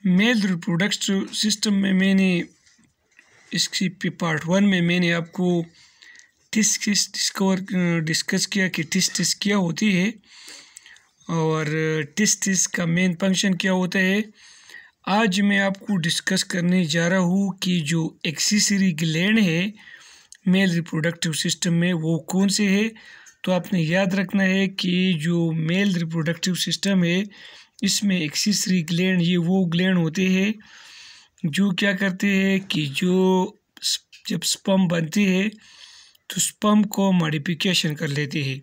Male reproductive system में मैंने इसकी पार्ट 1 में मैंने आपको डिस्कस किया कि टेस्टिस क्या होती है और टेस्टिस का मेन फंक्शन क्या होता है। आज मैं आपको डिस्कस करने जा रहा हूँ कि जो एक्सेसरी ग्लैंड है मेल रिप्रोडक्टिव सिस्टम में वो कौन से है। तो आपने याद रखना है कि जो मेल रिप्रोडक्टिव सिस्टम है इसमें एक्सेसरी ग्लैंड ये वो ग्लैंड होते हैं जो क्या करते हैं कि जब स्पर्म बनते हैं तो स्पर्म को मॉडिफिकेशन कर लेते हैं।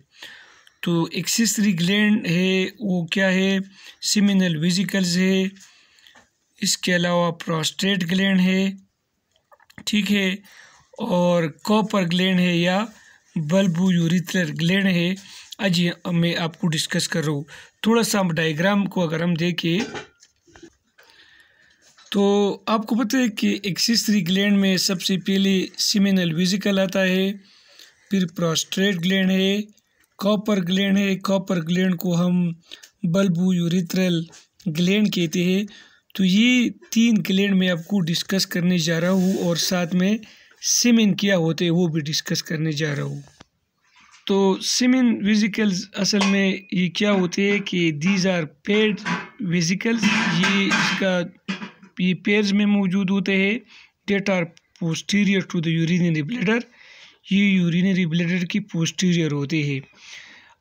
तो एक्सेसरी ग्लैंड है वो क्या है, सेमिनल वेसिकल्स है, इसके अलावा प्रोस्टेट ग्लैंड है, ठीक है, और कॉपर ग्लैंड है या बल्बो यूरिथ्रल ग्लैंड है। आज मैं आपको डिस्कस कर रहा हूँ। थोड़ा सा डायग्राम को अगर हम देखें तो आपको पता है कि एक्सेसरी ग्लैंड में सबसे पहले सेमिनल वेसिकल आता है, फिर प्रोस्टेट ग्लैंड है, कॉपर ग्लैंड है। कॉपर ग्लैंड को हम बल्बो यूरिथ्रल ग्लैंड कहते हैं। तो ये 3 ग्लैंड मैं आपको डिस्कस करने जा रहा हूँ और साथ में सेमिन क्या होते हैं वो भी डिस्कस करने जा रहा हूँ। तो सेमिन वेसिकल्स असल में ये क्या होते हैं कि दीज आर पेयर्ड वेसिकल्स, ये पेयर्स में मौजूद होते हैं। That are posterior to the urinary bladder, ये यूरिनरी ब्लैडर की पोस्टीरियर होते हैं।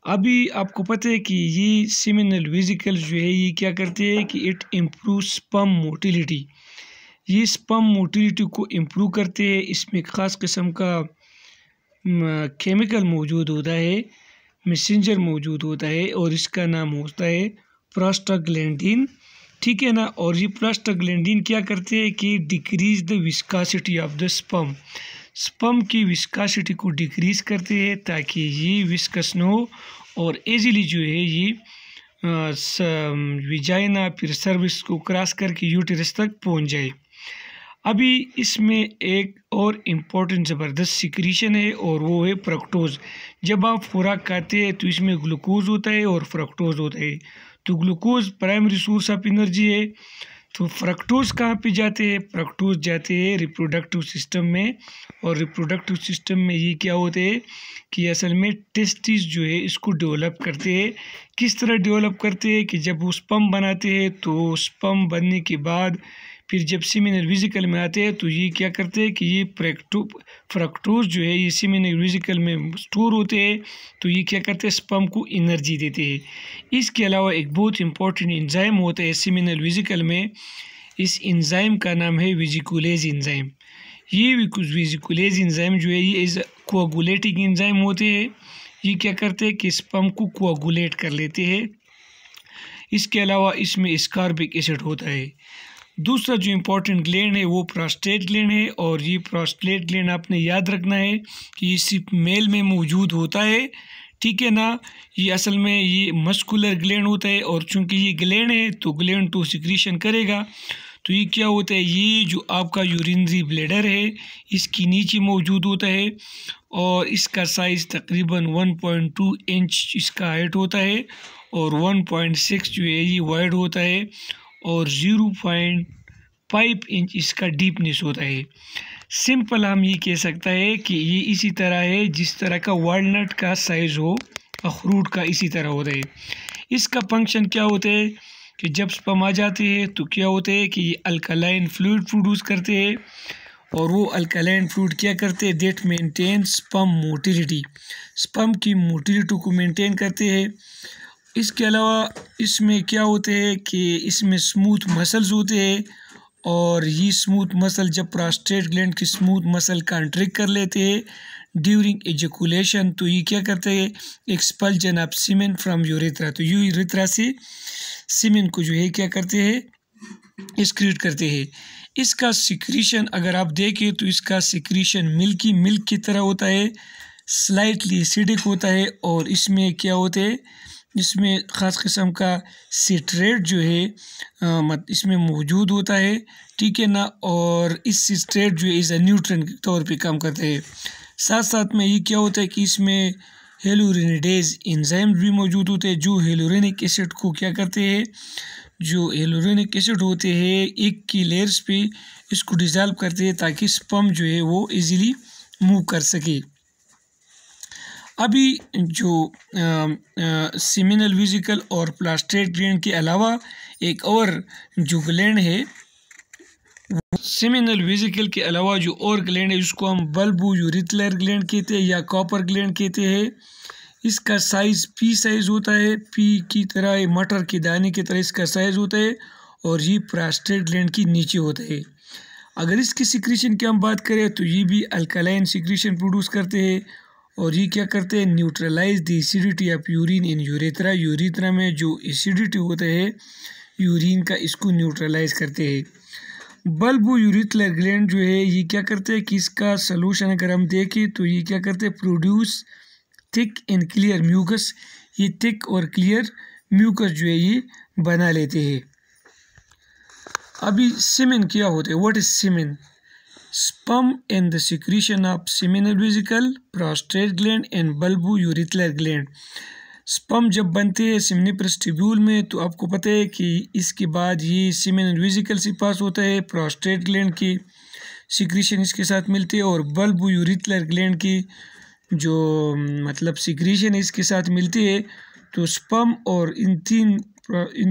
अभी आपको पता है कि ये सेमिनल वेसिकल्स जो है ये क्या करते हैं कि इट इम्प्रूव स्पर्म मोटिलिटी, ये स्पर्म मोटिलिटी को इम्प्रूव करते हैं। इसमें ख़ास किस्म का केमिकल मौजूद होता है, मैसेंजर मौजूद होता है और इसका नाम होता है प्रोस्टाग्लैंडिन, ठीक है ना। और ये प्रोस्टाग्लैंडिन क्या करते हैं कि decrease the viscosity of the sperm की विस्कोसिटी को डिक्रीज करते हैं ताकि ये विस्कस न हो और इजीली जो है ये विजाइना फिर सर्विस को क्रॉस करके यूटेरस तक पहुंच जाए। अभी इसमें एक और इम्पोर्टेंट ज़बरदस्त सिक्रीशन है और वो है फ्रक्टोज। जब आप खुराक खाते हैं तो इसमें ग्लूकोज होता है और फ्रक्टोज होता है। तो glucose primary source of energy है, तो फ्रक्टोज कहाँ पे जाते हैं, फ्रक्टोज जाते हैं रिप्रोडक्टिव सिस्टम में। और रिप्रोडक्टिव सिस्टम में ये क्या होते हैं कि असल में टेस्टिस जो है इसको डेवलप करते हैं। किस तरह डेवलप करते हैं कि जब वो स्पर्म बनाते हैं तो स्पर्म बनने के बाद फिर जब सेमिनल वेसिकल में आते हैं तो ये क्या करते हैं कि ये फ्रक्टोज जो है ये सेमिनल वेसिकल में स्टोर होते हैं। तो ये क्या करते हैं, स्पर्म को एनर्जी देते हैं। इसके अलावा एक बहुत इंपॉर्टेंट एंजाइम होता है सेमिनल वेसिकल में, इस एंजाइम का नाम है वेसिकुलेज एंजाइम। ये वेसिकुलेज एंजाइम जो है ये इज कोआगुलेटिंग एंजाइम होते हैं। ये क्या करते हैं कि स्पर्म को कोआगुलेट कर लेते हैं। इसके अलावा इसमें एस्कॉर्बिक एसिड होता है। दूसरा जो इम्पोर्टेंट ग्लैंड है वो प्रोस्टेट ग्लैंड है और ये प्रोस्टेट ग्लैंड आपने याद रखना है कि ये सिर्फ मेल में मौजूद होता है, ठीक है ना। ये असल में ये मस्कुलर ग्लैंड होता है और चूंकि ये ग्लैंड है तो ग्लैंड तो सिक्रीशन करेगा। तो ये क्या होता है, ये जो आपका यूरिनरी ब्लैडर है इसकी नीचे मौजूद होता है और इसका साइज़ तकरीबन 1.2 इंच इसका हाइट होता है और 1.6 जो है ये वाइड होता है और 0.5 इंच इसका डीपनेस होता है। सिंपल हम ये कह सकता है कि ये इसी तरह है जिस तरह का वालनट का साइज़ हो, अखरूट का इसी तरह होता है। इसका फंक्शन क्या होता है कि जब स्पर्म आ जाते हैं तो क्या होता है कि ये अल्कलाइन फ्लूइड प्रोड्यूस करते हैं और वो अल्कलाइन फ्लूइड क्या करते हैं, that maintain sperm motility, sperm की मोटिलिटी को मेंटेन करते हैं। इसके अलावा इसमें क्या होते हैं कि इसमें स्मूथ मसल्स होते हैं और ये स्मूथ मसल जब प्रोस्टेट ग्लैंड की स्मूथ मसल कॉन्ट्रैक्ट कर लेते हैं ड्यूरिंग एजैकुलेशन तो ये क्या करते हैं, expulsion of semen from urethra. तो यूरेथ्रा से सीमेन को जो है क्या करते हैं, एक्सक्रीट करते हैं। इसका सिक्रीशन अगर आप देखें तो इसका सिक्रीशन मिल्की मिल्क की तरह होता है, स्लाइटली एसिडिक होता है और इसमें क्या होते हैं, इसमें ख़ास किस्म का सिट्रेट जो है इसमें मौजूद होता है, ठीक है ना। और इस सिट्रेट जो है इस न्यूट्रिएंट के तौर पे काम करते हैं। साथ साथ में ये क्या होता है कि इसमें हेलोरिनिडेज एंजाइम भी मौजूद होते हैं जो हेलोरिनिक एसिड को क्या करते हैं, जो hyaluronic एसिड होते हैं एक की लेयर्स पे इसको डिज़ोल्व करते हैं ताकि स्पर्म जो है वो इजीली मूव कर सके। अभी जो सेमिनल वेसिकल और प्रोस्टेट ग्लैंड के अलावा एक और जो ग्लैंड है, सेमिनल वेसिकल के अलावा जो और ग्लैंड है उसको हम बल्बो यूरिथ्रल ग्लैंड कहते हैं या कॉपर ग्लैंड कहते हैं। इसका साइज़ पी साइज़ होता है, पी की तरह, मटर के दाने की तरह इसका साइज़ होता है और ये प्रोस्टेट ग्लैंड की नीचे होता है। अगर इसकी सिक्रीशन की हम बात करें तो ये भी अल्कलाइन सिक्रीशन प्रोड्यूस करते हैं और ये क्या करते हैं, neutralise the acidity of urine in urethra. Urethra में जो एसिडिटी होता है यूरिन का, इसको न्यूट्रलाइज करते हैं। बल्बो यूरिथ्रल ग्लैंड जो है ये क्या करते हैं कि इसका सलूशन अगर हम देखें तो ये क्या करते हैं, produce thick and clear mucus. ये थिक और क्लियर म्यूकस जो है ये बना लेते हैं। अभी सीमेन क्या होते हैं, what is semen? Sperm and the secretion of seminal vesicle, prostate gland and bulbo urethral gland. Sperm जब बनते हैं सेमिनिफरस ट्यूब्यूल में तो आपको पता है कि इसके बाद ये सेमिनल वेसिकल से पास होता है, प्रोस्टेट ग्लैंड की सिक्रीशन इसके साथ मिलती है और बल्बो यूरिथ्रल ग्लैंड की जो मतलब सिक्रीशन इसके साथ मिलती है। तो स्पर्म और इन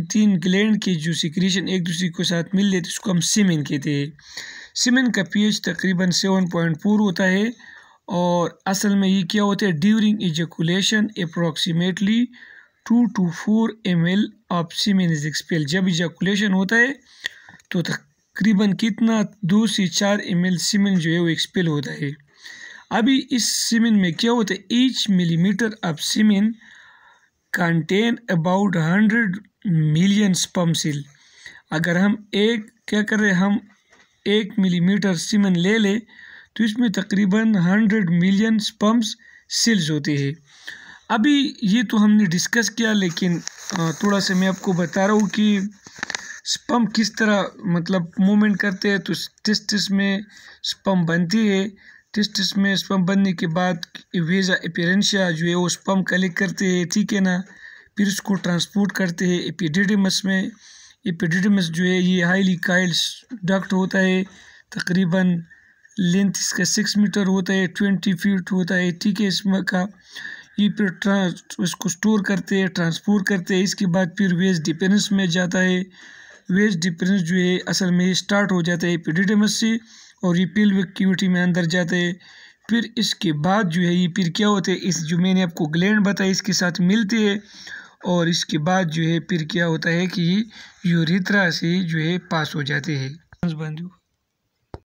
तीन ग्लैंड की जो सिक्रीशन एक दूसरे के साथ मिल लेते उसको हम सीमेन कहते हैं। सीमेन का पीएच तकरीबन 7.4 होता है और असल में ये क्या होता है, during ejaculation approximately 2 to 4 ml of semen is expel. जब इजैकुलेशन होता है तो तकरीबन कितना 2 से 4 ml सीमेन जो है वो एक्सपेल होता है। अभी इस सीमेन में क्या होता है, each millimetre of semen contain about 100 million sperm cell. अगर हम क्या कर रहे हैं, हम 1 मिलीमीटर सीमेन ले ले तो इसमें तकरीबन 100 मिलियन स्पर्म्स सेल्स होते हैं। अभी ये तो हमने डिस्कस किया, लेकिन थोड़ा सा मैं आपको बता रहा हूँ कि स्पर्म किस तरह मतलब मूवमेंट करते हैं। तो टेस्टिस में स्पर्म बनती है, टेस्टिस में स्पर्म बनने के बाद वेजा एपिरेंशिया जो है वो स्पर्म कलेक्ट करते हैं, ठीक है ना। फिर उसको ट्रांसपोर्ट करते हैं एपिडिडिमस में। एपिडिडिमस जो है ये हाईली काइल्ड डक्ट होता है, तकरीबन लेंथ इसका 6 मीटर होता है, 20 फीट होता है, ठीक है। इसमें का ये फिर इसको स्टोर करते हैं, ट्रांसपोर्ट करते हैं। इसके बाद फिर वेज डिफरेंस में जाता है। वेज डिफरेंस जो है असल में स्टार्ट हो जाता है एपिडिडिमस से और ये पेल्विक कैविटी में अंदर जाता है। फिर इसके बाद जो है ये फिर क्या होता है, इस जो मैंने आपको ग्लैंड बताया इसके साथ मिलते हैं और इसके बाद जो है फिर क्या होता है कि यूरिथ्रा से जो है पास हो जाते हैं।